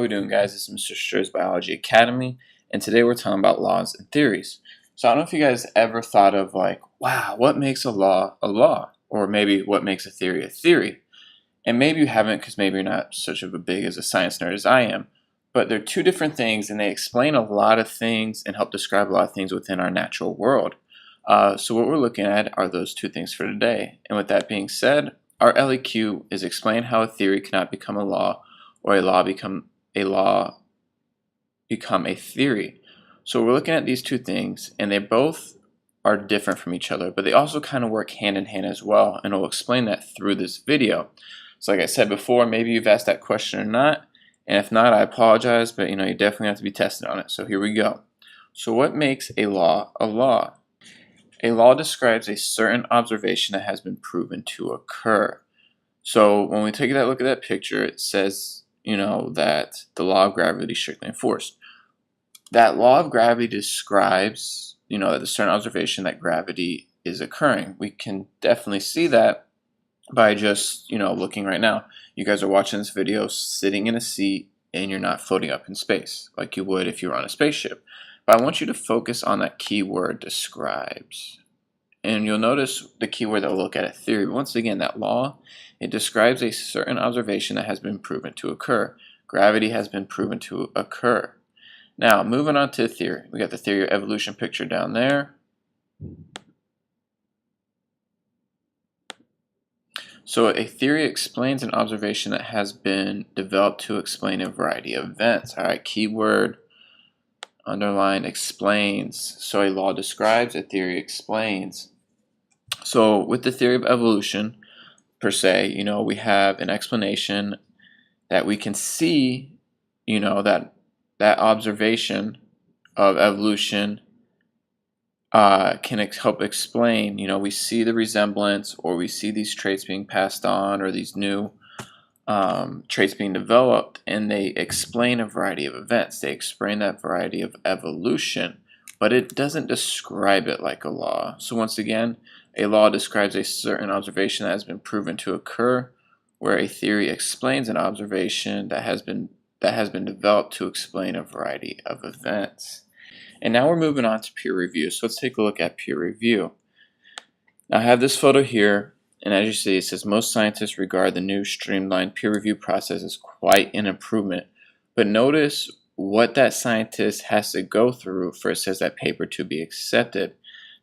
we doing, guys? This is Mr. Schur's Biology Academy, and today we're talking about laws and theories. So I don't know if you guys ever thought of like, wow, what makes a law a law? Or maybe what makes a theory? And maybe you haven't because maybe you're not such of a big as a science nerd as I am. But they're two different things, and they explain a lot of things and help describe a lot of things within our natural world. So what we're looking at are those two things for today. And with that being said, our LEQ is explain how a theory cannot become a law, or a law become a theory. So we're looking at these two things, and they both are different from each other, but they also kind of work hand in hand as well, and I'll explain that through this video. So like I said before, maybe you've asked that question or not, and if not, I apologize, but you definitely have to be tested on it. So here we go. So what makes a law a law? A law describes a certain observation that has been proven to occur. So when we take that look at that picture, it says that the law of gravity is strictly enforced. That law of gravity describes, that a certain observation that gravity is occurring. We can definitely see that by just, looking right now. You guys are watching this video sitting in a seat and you're not floating up in space like you would if you were on a spaceship. But I want you to focus on that keyword describes. And you'll notice the keyword that we'll look at a theory. Once again, that law, it describes a certain observation that has been proven to occur. Gravity has been proven to occur. Now, moving on to theory. We got the theory of evolution picture down there. So a theory explains an observation that has been developed to explain a variety of events. All right, keyword, underline, explains. So a law describes, a theory explains. So with the theory of evolution, per se, we have an explanation that we can see, that observation of evolution can help explain, we see the resemblance, or we see these traits being passed on, or these new traits being developed, and they explain a variety of events. They explain that variety of evolution, but it doesn't describe it like a law. So once again, a law describes a certain observation that has been proven to occur, where a theory explains an observation that has been developed to explain a variety of events. And now we're moving on to peer review. So let's take a look at peer review. Now I have this photo here, and as you see, it says most scientists regard the new streamlined peer review process as quite an improvement. But notice what that scientist has to go through for it says that paper to be accepted.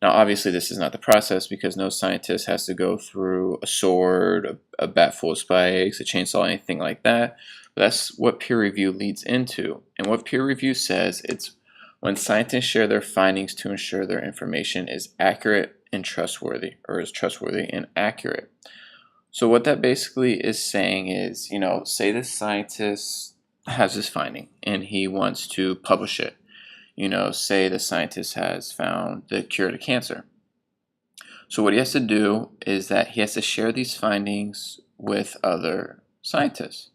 Now obviously this is not the process, because no scientist has to go through a sword, a bat full of spikes, a chainsaw, anything like that. But that's what peer review leads into. And what peer review says, it's when scientists share their findings to ensure their information is accurate and trustworthy, or is trustworthy and accurate. So what that basically is saying is, say this scientist has this finding and he wants to publish it. Say the scientist has found the cure to cancer. So what he has to do is that he has to share these findings with other scientists.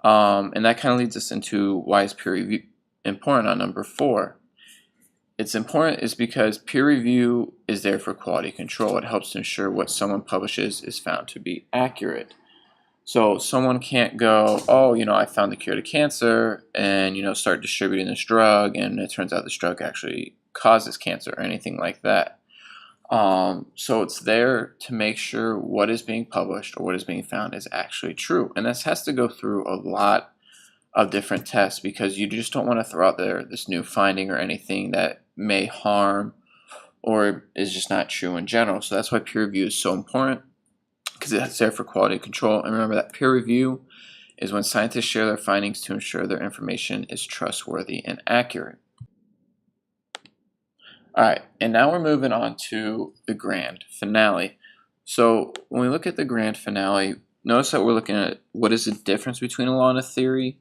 And that kind of leads us into why is peer review important on number 4. It's important is because peer review is there for quality control. It helps to ensure what someone publishes is found to be accurate. So someone can't go, oh, I found the cure to cancer, and start distributing this drug, and it turns out this drug actually causes cancer, or anything like that. So it's there to make sure what is being published or what is being found is actually true. And this has to go through a lot of different tests, because you just don't want to throw out there this new finding or anything that may harm or is just not true in general. So that's why peer review is so important, because it's there for quality control. And remember that peer review is when scientists share their findings to ensure their information is trustworthy and accurate. All right, and now we're moving on to the grand finale. So when we look at the grand finale, notice that we're looking at what is the difference between a law and a theory,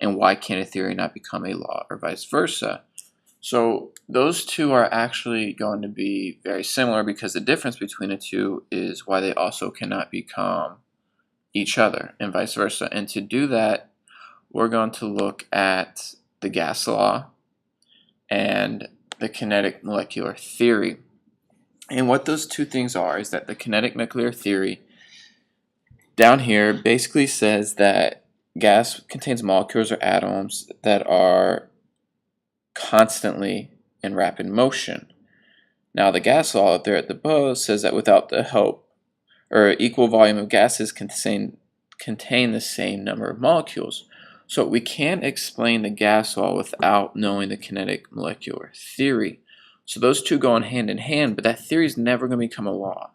and why can't a theory not become a law, or vice versa. So those two are actually going to be very similar, because the difference between the two is why they also cannot become each other, and vice versa. And to do that, we're going to look at the gas law and the kinetic molecular theory. And what those two things are is that the kinetic molecular theory down here basically says that gas contains molecules or atoms that are constantly in rapid motion. Now, the gas law up there at the above says that without the help or equal volume of gases contain the same number of molecules. So we can't explain the gas law without knowing the kinetic molecular theory. So those two go hand in hand, but that theory is never going to become a law.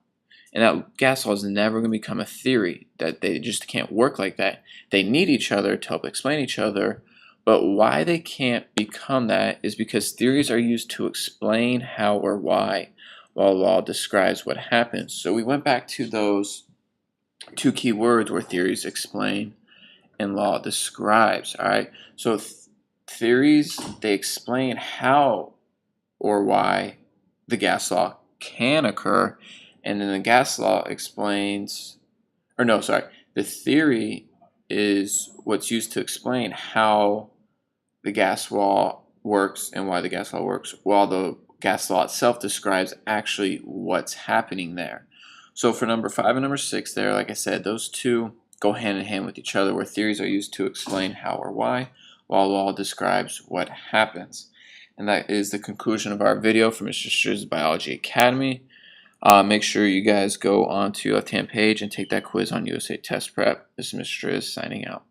And that gas law is never going to become a theory. That they just can't work like that. They need each other to help explain each other. But why they can't become that is because theories are used to explain how or why, while law describes what happens. So we went back to those two key words where theories explain and law describes. All right. So theories, they explain how or why the gas law can occur, and then the gas law explains, or no, sorry, the theory is what's used to explain how the gas law works and why the gas law works, while the gas law itself describes actually what's happening there. So for number 5 and number 6 there, like I said, those two go hand in hand with each other, where theories are used to explain how or why, while law describes what happens. And that is the conclusion of our video from Mr. Striz Biology Academy. Make sure you guys go on to left-hand page and take that quiz on USA Test Prep. This is Mr. Striz signing out.